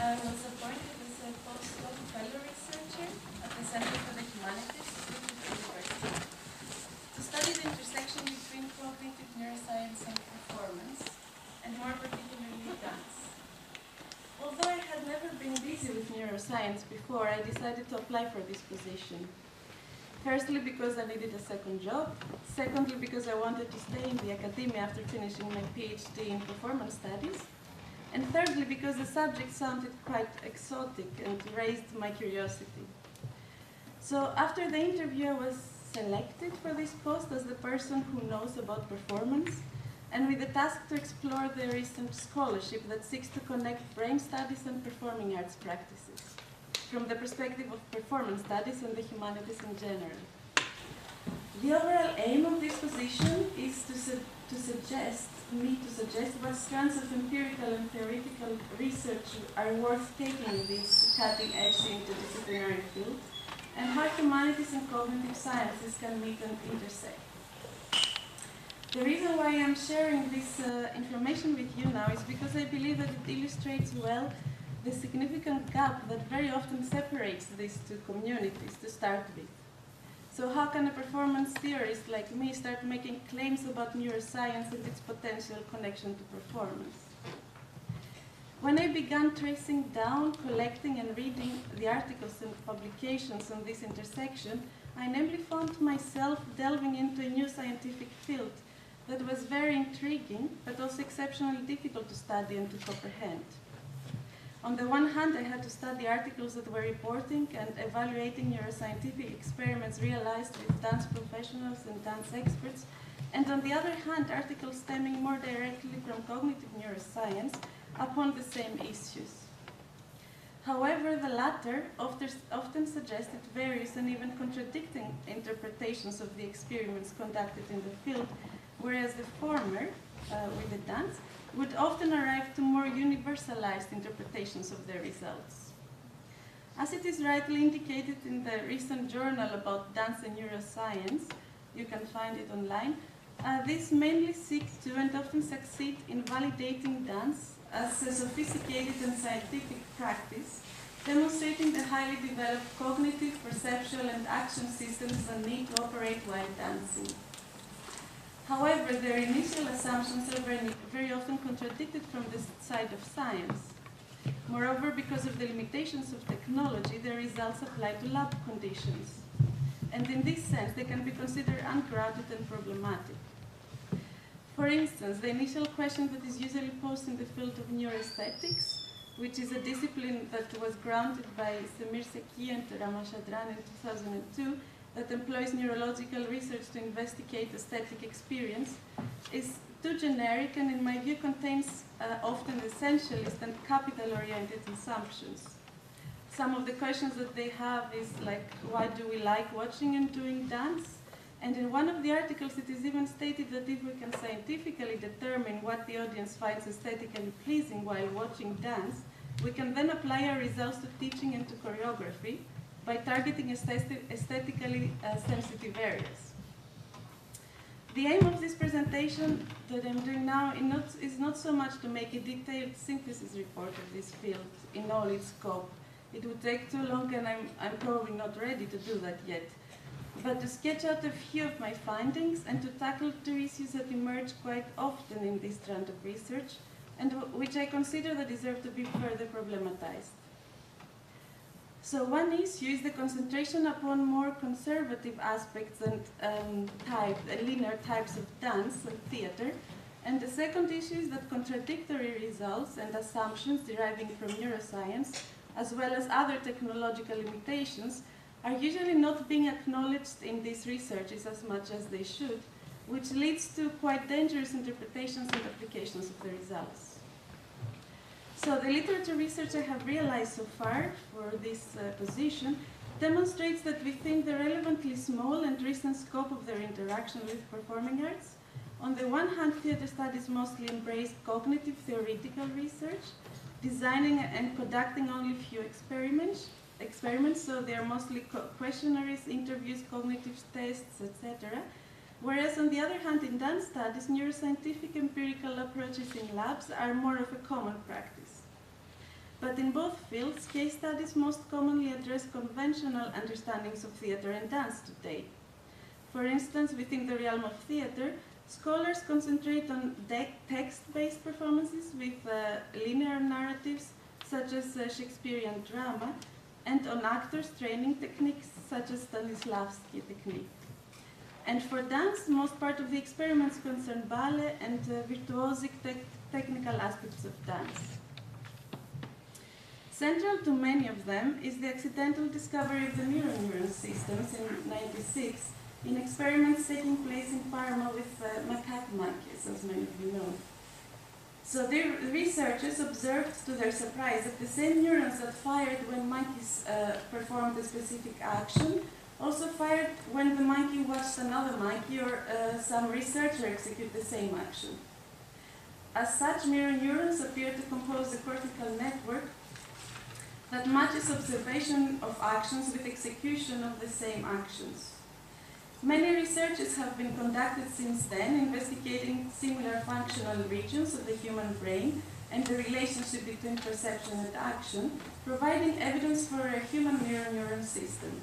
I was appointed as a postdoc fellow researcher at the Center for the Humanities at the University to study the intersection between cognitive neuroscience and performance, and more particularly dance. Although I had never been busy with neuroscience before, I decided to apply for this position. Firstly, because I needed a second job. Secondly, because I wanted to stay in the academia after finishing my PhD in performance studies. And thirdly, because the subject sounded quite exotic and raised my curiosity. So after the interview, I was selected for this post as the person who knows about performance, and with the task to explore the recent scholarship that seeks to connect brain studies and performing arts practices from the perspective of performance studies and the humanities in general. The overall aim of this position is to suggest what strands of empirical and theoretical research are worth taking in this cutting-edge interdisciplinary field, and how humanities and cognitive sciences can meet and intersect. The reason why I'm sharing this information with you now is because I believe that it illustrates well the significant gap that very often separates these two communities to start with. So how can a performance theorist like me start making claims about neuroscience and its potential connection to performance? When I began tracing down, collecting, and reading the articles and publications on this intersection, I namely found myself delving into a new scientific field that was very intriguing, but also exceptionally difficult to study and to comprehend. On the one hand, I had to study articles that were reporting and evaluating neuroscientific experiments realized with dance professionals and dance experts, and on the other hand, articles stemming more directly from cognitive neuroscience upon the same issues. However, the latter often suggested various and even contradicting interpretations of the experiments conducted in the field, whereas the former, with the dance, would often arrive to more universalized interpretations of their results. As it is rightly indicated in the recent journal about dance and neuroscience, you can find it online, these mainly seek to and often succeed in validating dance as a sophisticated and scientific practice, demonstrating the highly developed cognitive, perceptual, and action systems that need to operate while dancing. However, their initial assumptions are very often contradicted from the side of science. Moreover, because of the limitations of technology, their results apply to lab conditions. And in this sense, they can be considered ungrounded and problematic. For instance, the initial question that is usually posed in the field of neuroaesthetics, which is a discipline that was grounded by Semir Seki and Ramachandran in 2002, that employs neurological research to investigate aesthetic experience, is too generic and, in my view, contains often essentialist and capital-oriented assumptions. Some of the questions that they have is like, why do we like watching and doing dance? And in one of the articles, it is even stated that if we can scientifically determine what the audience finds aesthetically pleasing while watching dance, we can then apply our results to teaching and to choreography by targeting aesthetically sensitive areas. The aim of this presentation that I'm doing now is not so much to make a detailed synthesis report of this field in all its scope. It would take too long, and I'm probably not ready to do that yet. But to sketch out a few of my findings and to tackle two issues that emerge quite often in this strand of research, and which I consider that deserve to be further problematized. So one issue is the concentration upon more conservative aspects and linear types of dance and theater. And the second issue is that contradictory results and assumptions deriving from neuroscience, as well as other technological limitations, are usually not being acknowledged in these researches as much as they should, which leads to quite dangerous interpretations and applications of the results. So the literature research I have realized so far for this position demonstrates that within the relevantly small and recent scope of their interaction with performing arts, on the one hand, theater studies mostly embrace cognitive theoretical research, designing and conducting only few experiments, so they are mostly questionnaires, interviews, cognitive tests, etc. Whereas on the other hand, in dance studies, neuroscientific empirical approaches in labs are more of a common practice. But in both fields, case studies most commonly address conventional understandings of theater and dance today. For instance, within the realm of theater, scholars concentrate on text-based performances with linear narratives, such as Shakespearean drama, and on actors' training techniques, such as Stanislavski technique. And for dance, most part of the experiments concern ballet and virtuosic technical aspects of dance. Central to many of them is the accidental discovery of the mirror neuron systems in '96 in experiments taking place in Parma with macaque monkeys, as many of you know. So the researchers observed to their surprise that the same neurons that fired when monkeys performed a specific action also fired when the monkey watched another monkey or some researcher execute the same action. As such, mirror neurons appear to compose a cortical network that matches observation of actions with execution of the same actions. Many researches have been conducted since then, investigating similar functional regions of the human brain and the relationship between perception and action, providing evidence for a human mirror neuron system.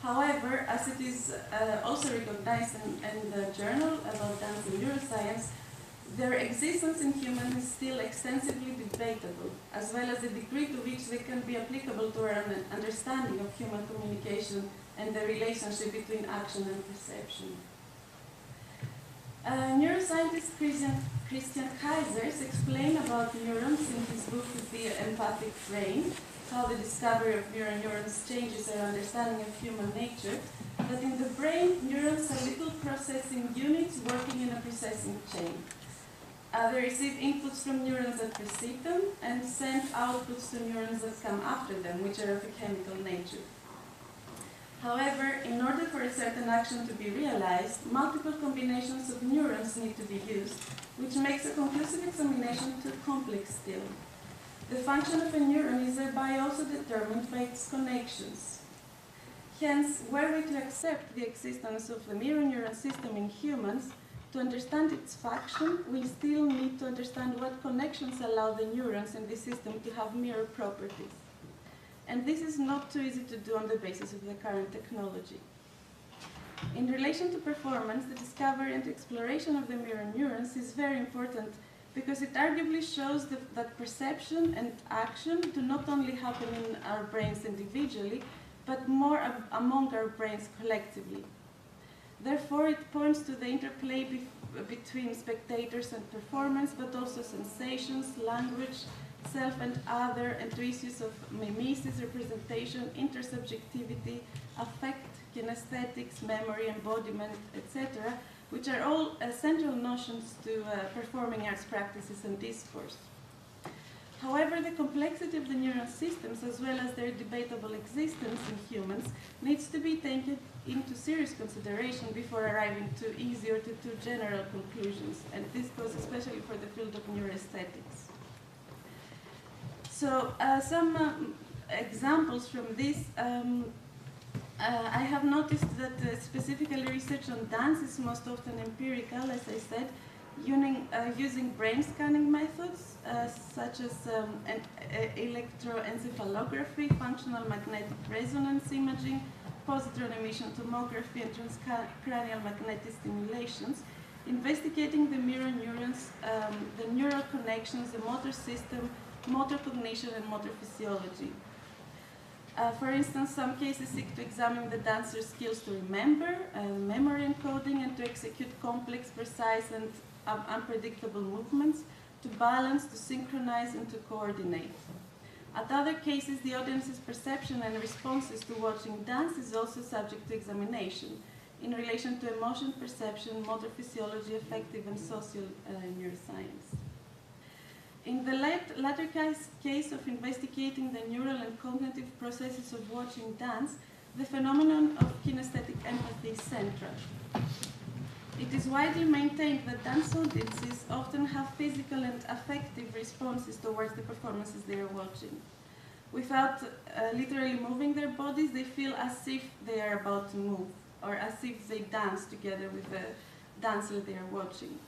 However, as it is also recognized in the journal about dance and neuroscience, their existence in humans is still extensively debatable, as well as the degree to which they can be applicable to our understanding of human communication and the relationship between action and perception. Neuroscientist Christian Kaisers explained about neurons in his book The Empathic Brain, how the discovery of mirror neurons changes our understanding of human nature, that in the brain, neurons are little processing units working in a processing chain. They receive inputs from neurons that precede them and send outputs to neurons that come after them, which are of a chemical nature. However, in order for a certain action to be realized, multiple combinations of neurons need to be used, which makes a conclusive examination too complex still. The function of a neuron is thereby also determined by its connections. Hence, were we to accept the existence of the mirror neuron system in humans, to understand its function, we still need to understand what connections allow the neurons in this system to have mirror properties. And this is not too easy to do on the basis of the current technology. In relation to performance, the discovery and exploration of the mirror neurons is very important because it arguably shows that perception and action do not only happen in our brains individually, but more among our brains collectively. Therefore, it points to the interplay between spectators and performance, but also sensations, language, self and other, and to issues of mimesis, representation, intersubjectivity, affect, kinesthetics, memory, embodiment, etc., which are all central notions to performing arts practices and discourse. However, the complexity of the neural systems, as well as their debatable existence in humans, needs to be taken into serious consideration before arriving to easy or to too general conclusions, and this goes especially for the field of neuroaesthetics. So, some examples from this. I have noticed that specifically research on dance is most often empirical, as I said, using brain scanning methods such as electroencephalography, functional magnetic resonance imaging, positron emission tomography, and transcranial magnetic stimulations, investigating the mirror neurons, the neural connections, the motor system, motor cognition, and motor physiology. For instance, some cases seek to examine the dancer's skills to remember, memory encoding, and to execute complex, precise, and unpredictable movements, to balance, to synchronize, and to coordinate. At other cases, the audience's perception and responses to watching dance is also subject to examination in relation to emotion, perception, motor physiology, affective, and social neuroscience. In the latter case of investigating the neural and cognitive processes of watching dance, the phenomenon of kinesthetic empathy is central. It is widely maintained that dance audiences often have physical and affective responses towards the performances they are watching. Without literally moving their bodies, they feel as if they are about to move, or as if they dance together with the dancer they are watching.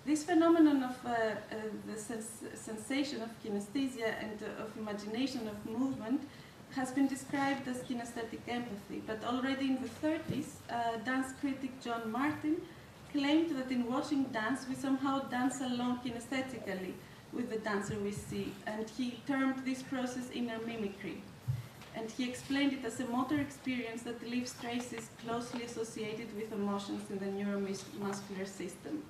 This phenomenon of the sensation of kinesthesia and of imagination of movement has been described as kinesthetic empathy, but already in the 30s, dance critic John Martin claimed that in watching dance, we somehow dance along kinesthetically with the dancer we see, and he termed this process inner mimicry. And he explained it as a motor experience that leaves traces closely associated with emotions in the neuromuscular system.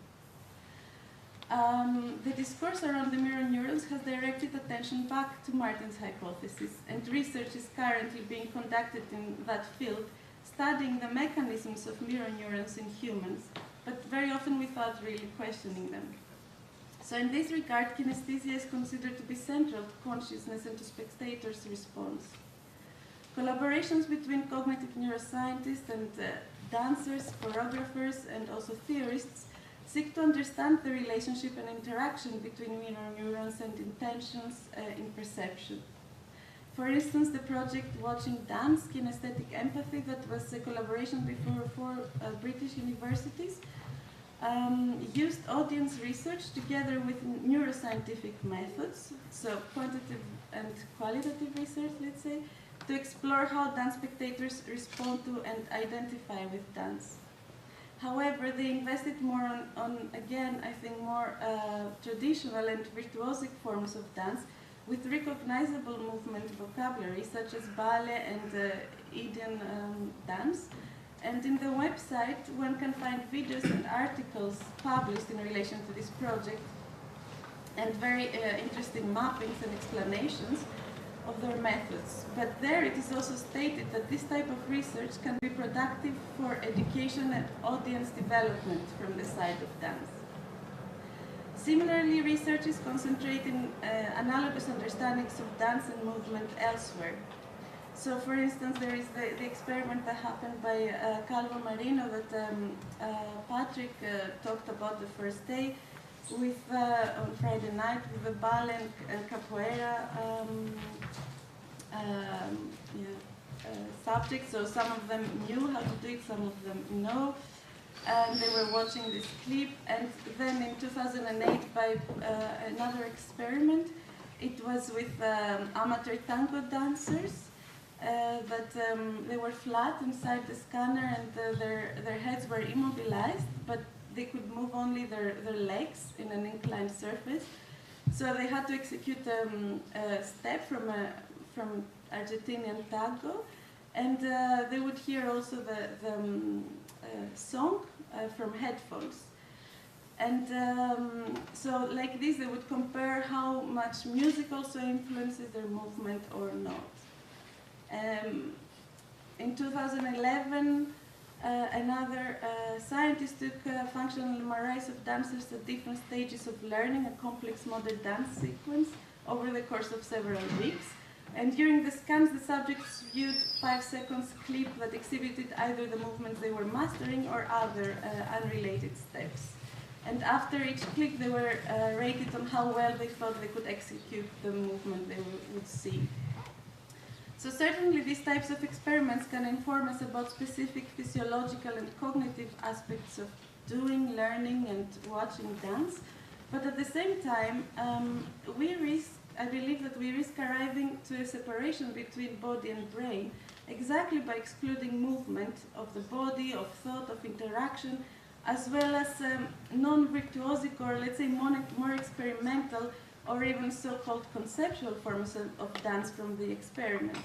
The discourse around the mirror neurons has directed attention back to Martin's hypothesis, and research is currently being conducted in that field, studying the mechanisms of mirror neurons in humans, but very often without really questioning them. So in this regard, kinesthesia is considered to be central to consciousness and to spectators' response. Collaborations between cognitive neuroscientists and dancers, choreographers, and also theorists seek to understand the relationship and interaction between mirror neurons and intentions in perception. For instance, the project Watching Dance, Kinesthetic Empathy, that was a collaboration before 4 British universities, used audience research together with neuroscientific methods, so quantitative and qualitative research, let's say, to explore how dance spectators respond to and identify with dance. However, they invested more on again, I think, more traditional and virtuosic forms of dance with recognizable movement vocabulary, such as ballet and Indian dance. And in the website, one can find videos and articles published in relation to this project, and very interesting mappings and explanations of their methods. But there it is also stated that this type of research can be productive for education and audience development from the side of dance. Similarly, researchers concentrate in analogous understandings of dance and movement elsewhere. So, for instance, there is the experiment that happened by Calvo Marino that Patrick talked about the first day with on Friday night with the ballet and capoeira subjects. So some of them knew how to do it, some of them no. And they were watching this clip. And then in 2008, by another experiment, it was with amateur tango dancers. That they were flat inside the scanner, and their heads were immobilized, but they could move only their legs in an inclined surface. So they had to execute a step from Argentinian tango, and they would hear also the song from headphones. And so like this, they would compare how much music also influences their movement or not. In 2011, another scientist took functional MRIs of dancers at different stages of learning a complex modern dance sequence over the course of several weeks. And during the scans, the subjects viewed 5 seconds clip that exhibited either the movements they were mastering or other unrelated steps. And after each clip, they were rated on how well they thought they could execute the movement they would see. So certainly these types of experiments can inform us about specific physiological and cognitive aspects of doing, learning, and watching dance. But at the same time, I believe that we risk arriving to a separation between body and brain, exactly by excluding movement of the body, of thought, of interaction, as well as non-virtuosic, or let's say more experimental, or even so-called conceptual forms of dance from the experiments.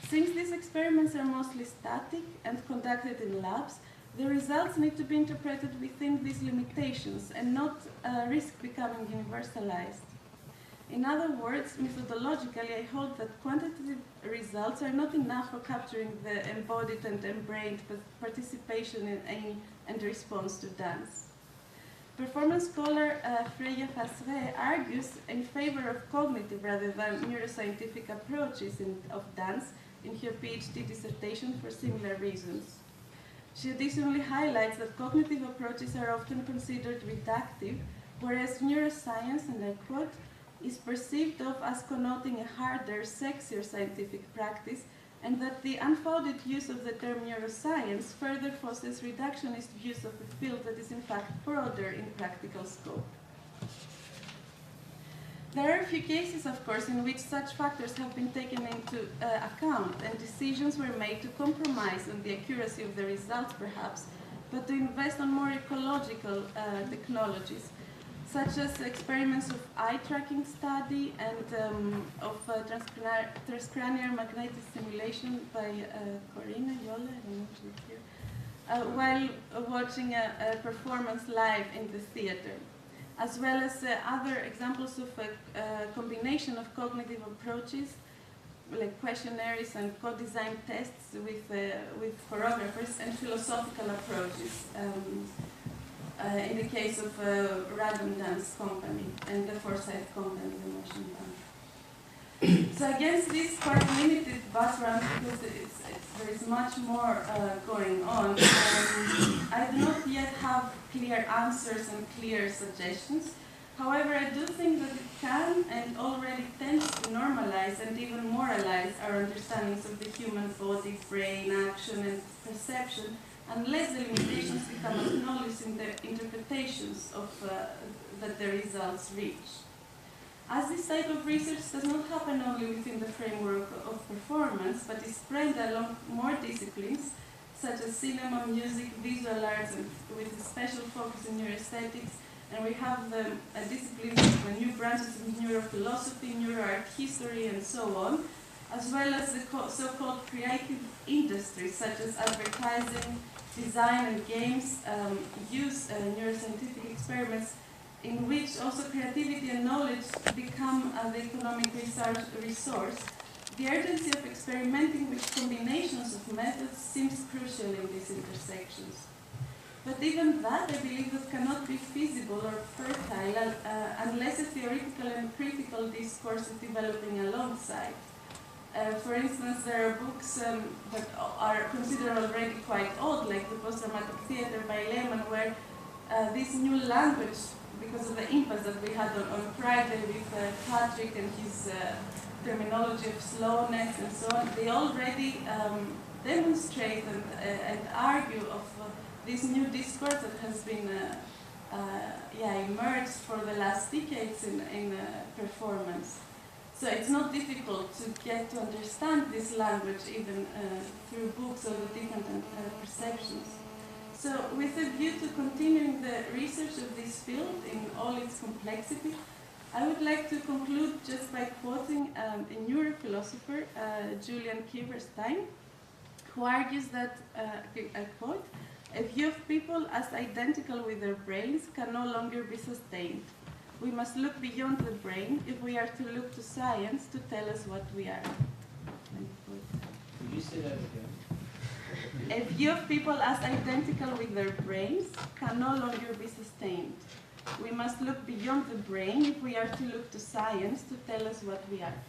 Since these experiments are mostly static and conducted in labs, the results need to be interpreted within these limitations and not risk becoming universalized. In other words, methodologically, I hold that quantitative results are not enough for capturing the embodied and embrained participation in aim and response to dance. Performance scholar Freya Fasre argues in favor of cognitive rather than neuroscientific approaches of dance in her PhD dissertation for similar reasons. She additionally highlights that cognitive approaches are often considered reductive, whereas neuroscience, and I quote, is perceived of as connoting a harder, sexier scientific practice and that the unfounded use of the term neuroscience further fosters reductionist views of a field that is in fact broader in practical scope. There are a few cases, of course, in which such factors have been taken into account and decisions were made to compromise on the accuracy of the results, perhaps, but to invest on more ecological technologies, such as experiments of eye tracking study and of transcranial magnetic stimulation by Corina Yola, I don't know if you're here, while watching a performance live in the theater, as well as other examples of a combination of cognitive approaches, like questionnaires and co-design tests with choreographers, and philosophical approaches. In the case of Random Dance Company and the Forsyth Company, the motion band. So against this quite limited background, because there is much more going on, I do not yet have clear answers and clear suggestions. However, I do think that it can and already tends to normalize and even moralize our understandings of the human body, brain, action, and perception, unless the limitations become acknowledged in the interpretations of that the results reach. As this type of research does not happen only within the framework of performance, but is spread along more disciplines, such as cinema, music, visual arts, and with a special focus in neuroaesthetics, and we have the disciplines of new branches in neurophilosophy, neuroart history, and so on, as well as the so-called creative industries, such as advertising, design, and games, use neuroscientific experiments in which also creativity and knowledge become the economic resource. The urgency of experimenting with combinations of methods seems crucial in these intersections. But even that, I believe, that cannot be feasible or fertile unless a theoretical and critical discourse is developing alongside. For instance, there are books that are considered already quite old, like the Post-Dramatic Theater by Lehmann, where this new language, because of the impasse that we had on Friday with Patrick and his terminology of slowness and so on, they already demonstrate and argue of this new discourse that has been emerged for the last decades in performance. So it's not difficult to get to understand this language even through books or the different perceptions. So with a view to continuing the research of this field in all its complexity, I would like to conclude just by quoting a neurophilosopher, Julian Kieferstein, who argues that, I quote, "A view of people as identical with their brains can no longer be sustained. We must look beyond the brain if we are to look to science to tell us what we are." Could you say that again? A view of people as identical with their brains can no longer be sustained. We must look beyond the brain if we are to look to science to tell us what we are.